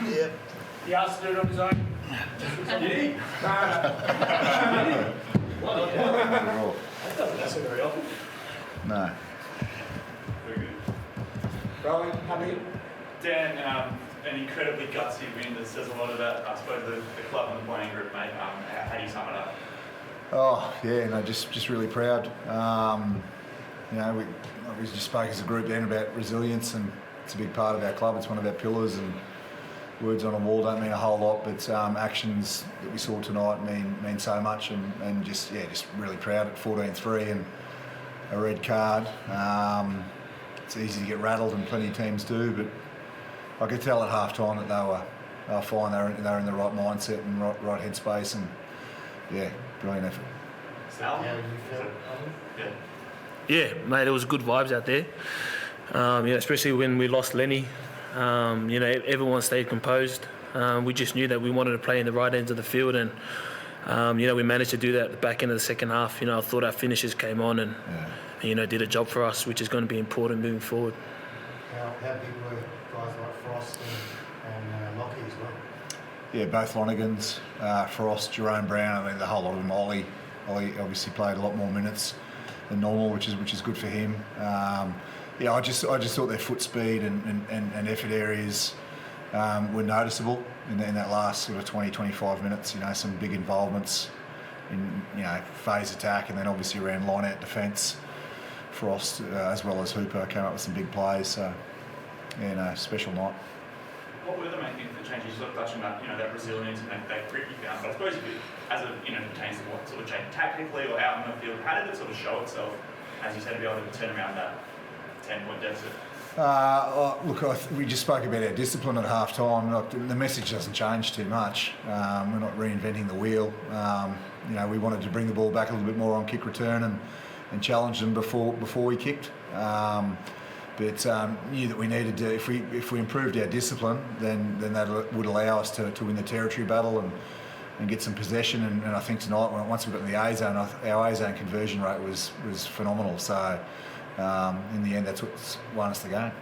Yeah. He asked to do it on his own. Did he? That doesn't happen very often. No. Very good. Rowan, happy? Dan, an incredibly gutsy win that says a lot about, I suppose, the club and the playing group, mate. How do you sum it up? Oh yeah, no, just really proud. We just spoke as a group then about resilience, and it's a big part of our club. It's one of our pillars, and words on a wall don't mean a whole lot, but actions that we saw tonight mean so much, and just really proud at 14-3 and a red card. It's easy to get rattled, and plenty of teams do, but I could tell at half time that they were fine. They were in the right mindset and right headspace, and brilliant effort. Sal? How did you feel? Yeah. Yeah, mate, it was good vibes out there. Especially when we lost Lenny. Everyone stayed composed. We just knew that we wanted to play in the right ends of the field, and we managed to do that at the back end of the second half. I thought our finishes came on and did a job for us, which is going to be important moving forward. How big were guys like Frost and Lockie as well? Yeah, both Lonigans, Frost, Jerome Brown. I mean, the whole lot of them. Ollie obviously played a lot more minutes than normal, which is good for him. I just thought their foot speed and effort areas were noticeable in that last sort of 20-25 minutes. Some big involvements in phase attack, and then obviously around line out defence. Frost as well as Hooper came up with some big plays. So special night. What were the main things that changed? You sort of touched on that resilience and that grit you found. But I suppose as it pertains to what sort of changed tactically or out on the field, how did it sort of show itself, as you said, to be able to turn around that 10-point deficit? We just spoke about our discipline at half time. The message doesn't change too much. We're not reinventing the wheel. We wanted to bring the ball back a little bit more on kick return and challenge them before we kicked. But knew that we needed to, if we improved our discipline, then that would allow us to win the territory battle and get some possession. And I think tonight, once we got in the A zone, our A zone conversion rate was phenomenal. So in the end, that's what's won us the game.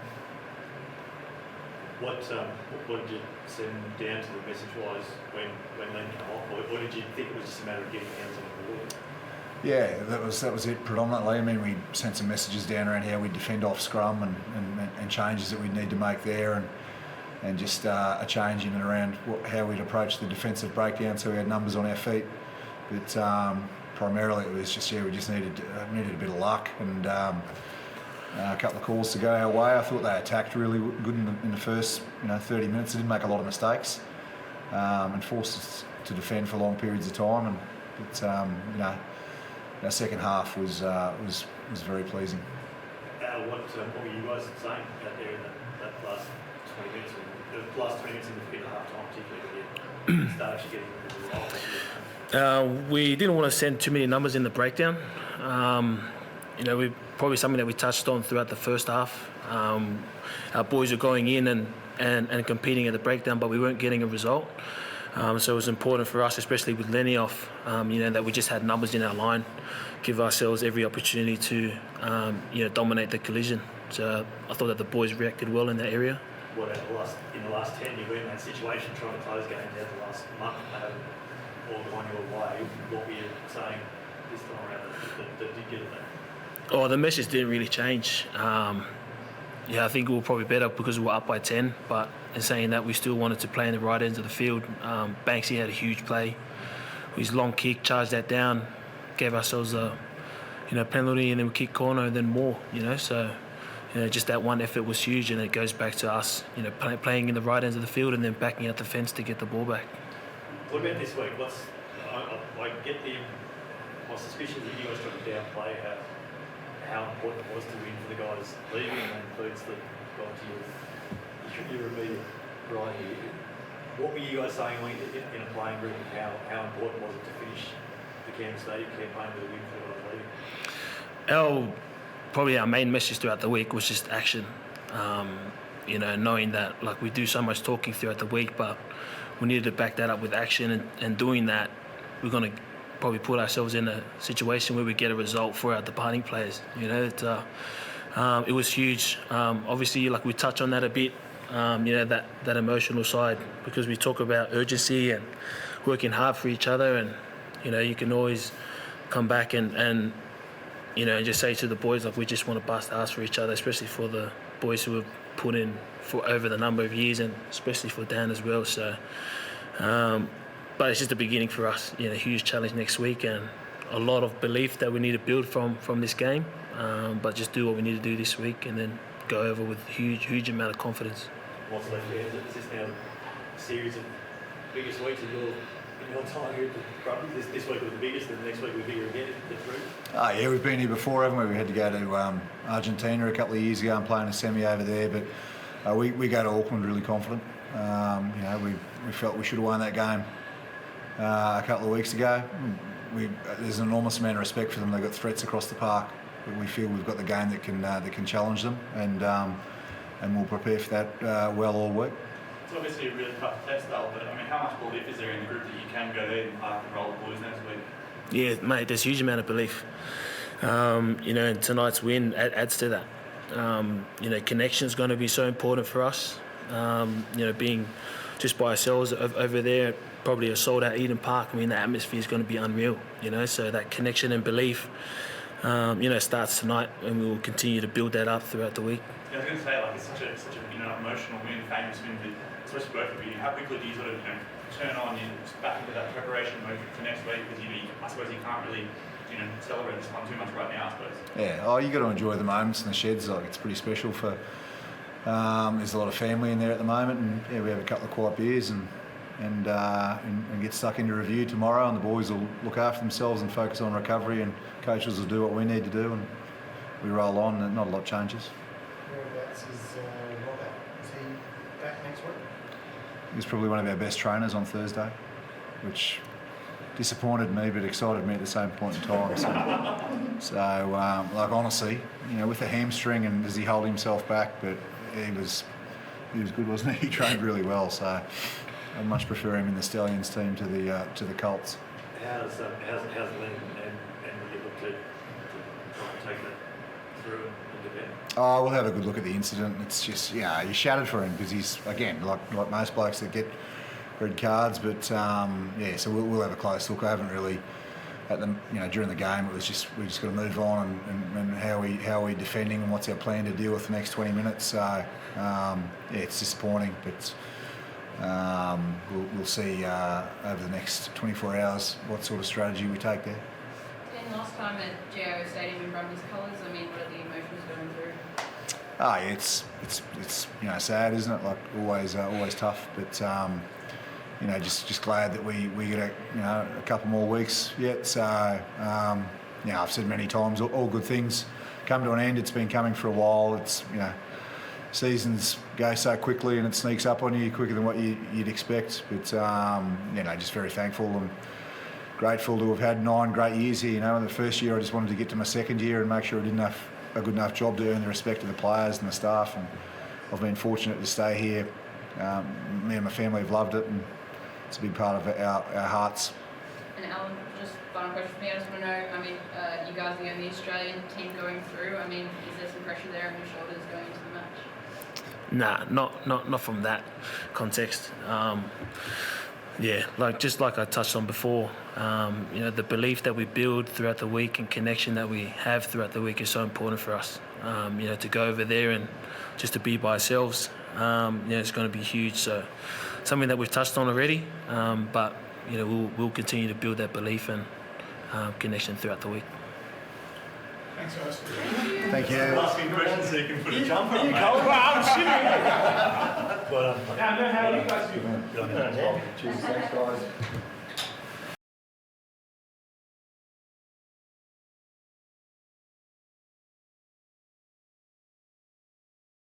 What did you send down to the message-wise when Len came off, or did you think it was just a matter of getting hands on the ball? Yeah, that was it predominantly. I mean, we sent some messages down around how we defend off scrum and changes that we'd need to make there, and just a change in and around how we'd approach the defensive breakdown, so we had numbers on our feet. But primarily it was just we just needed a bit of luck and a couple of calls to go our way. I thought they attacked really good in the first 30 minutes. They didn't make a lot of mistakes and forced us to defend for long periods of time. Our second half was very pleasing. What were you guys saying out there in that last 20 minutes? The last 20 minutes in the half time, particularly, when you start actually getting the result? We didn't want to send too many numbers in the breakdown. We probably something that we touched on throughout the first half. Our boys were going in and competing at the breakdown, but we weren't getting a result. So it was important for us, especially with Lenny off, that we just had numbers in our line, give ourselves every opportunity to, dominate the collision. So I thought that the boys reacted well in that area. What in the last 10, you've been in that situation trying to close games out the last month, all gone your way. What were you saying this time around that did get it there? Oh, the message didn't really change. I think we were probably better because we were up by 10, but in saying that, we still wanted to play in the right ends of the field. Banksy had a huge play. His long kick, charged that down, gave ourselves a penalty, and then we kicked corner and then more, So, just that one effort was huge, and it goes back to us, playing in the right ends of the field and then backing out the fence to get the ball back. What about this week? I get my suspicion that you guys tried to downplay how important it was to win for the guys leaving, and that includes the guy to your immediate right here. What were you guys saying in a playing group, and how important was it to finish the Cairns Stadium campaign with a win for the guys leaving? Probably our main message throughout the week was just action. Knowing that we do so much talking throughout the week, but we needed to back that up with action, and doing that, we're going to probably put ourselves in a situation where we get a result for our departing players. It was huge. Obviously, we touched on that a bit. that emotional side, because we talk about urgency and working hard for each other, and you can always come back and just say to the boys, like, we just want to bust ass for each other, especially for the boys who have put in for over the number of years, and especially for Dan as well. So but it's just the beginning for us. Huge challenge next week, and a lot of belief that we need to build from this game, but just do what we need to do this week and then go over with huge amount of confidence. What's left there? Is this now a series of biggest weeks in your time here at the Brumbies? This week was the biggest, and the next week we'll be here again at the Group. Oh yeah, we've been here before, haven't we? We had to go to Argentina a couple of years ago and play in a semi over there, but we go to Auckland really confident. We felt we should have won that game a couple of weeks ago. There's an enormous amount of respect for them. They've got threats across the park, but we feel we've got the game that can challenge them, and we'll prepare for that well all week. It's obviously a really tough test, though, but I mean, how much belief is there in the group that you can go there and park and roll the boys next week? Yeah, mate, there's a huge amount of belief. And tonight's win adds to that. Connection's going to be so important for us. Being just by ourselves over there, probably a sold-out Eden Park. I mean, the atmosphere is going to be unreal. So that connection and belief, starts tonight, and we will continue to build that up throughout the week. Yeah, I was going to say, like, it's such a emotional win, famous win, but especially both of you. How quickly do you sort of turn on and back into that preparation mode for next week? Because I suppose you can't really celebrate this one too much right now, I suppose. Yeah, you got to enjoy the moments in the sheds. Like, it's pretty special for. There's a lot of family in there at the moment, and yeah, we have a couple of quiet beers and get stuck into review tomorrow, and the boys will look after themselves and focus on recovery, and coaches will do what we need to do, and we roll on, and not a lot changes. Whereabouts is Robert? Is he back next week? He's probably one of our best trainers on Thursday, which disappointed me but excited me at the same point in time. So honestly, with the hamstring, and does he hold himself back? But he was good, wasn't he? He trained really well, so I'd much prefer him in the Stallions team to the Colts. How's Lynn and really look to try and take that through and defend? Oh, we'll have a good look at the incident. It's just, you're shattered for him because he's, again, like most blokes that get red cards. But so we'll have a close look. I haven't really during the game. It was just we just got to move on and how we defending and what's our plan to deal with the next 20 minutes. So it's disappointing, but we'll see over the next 24 hours what sort of strategy we take there. Dan, last time at GO Stadium in Brumbies colours, I mean, what are the emotions going through? Oh, yeah, it's sad, isn't it? Like always tough, but just glad that we get a couple more weeks yet. So I've said many times, all good things come to an end. It's been coming for a while. It's seasons go so quickly and it sneaks up on you quicker than what you'd expect. But just very thankful and grateful to have had 9 great years here. In the first year I just wanted to get to my second year and make sure I did a good enough job to earn the respect of the players and the staff. And I've been fortunate to stay here. Me and my family have loved it, and it's a big part of our hearts. And Allan, just final question for me. I just want to know, I mean, you guys are the only Australian team going through. I mean, is there some pressure there on your shoulders going into the match? Nah, not from that context. Just like I touched on before, the belief that we build throughout the week and connection that we have throughout the week is so important for us. To go over there and just to be by ourselves, it's going to be huge. So something that we've touched on already, but we'll continue to build that belief and connection throughout the week. Thanks, guys. Thank you. Asking questions so you can put a jumper on, mate. How are you guys doing? Cheers, thanks guys.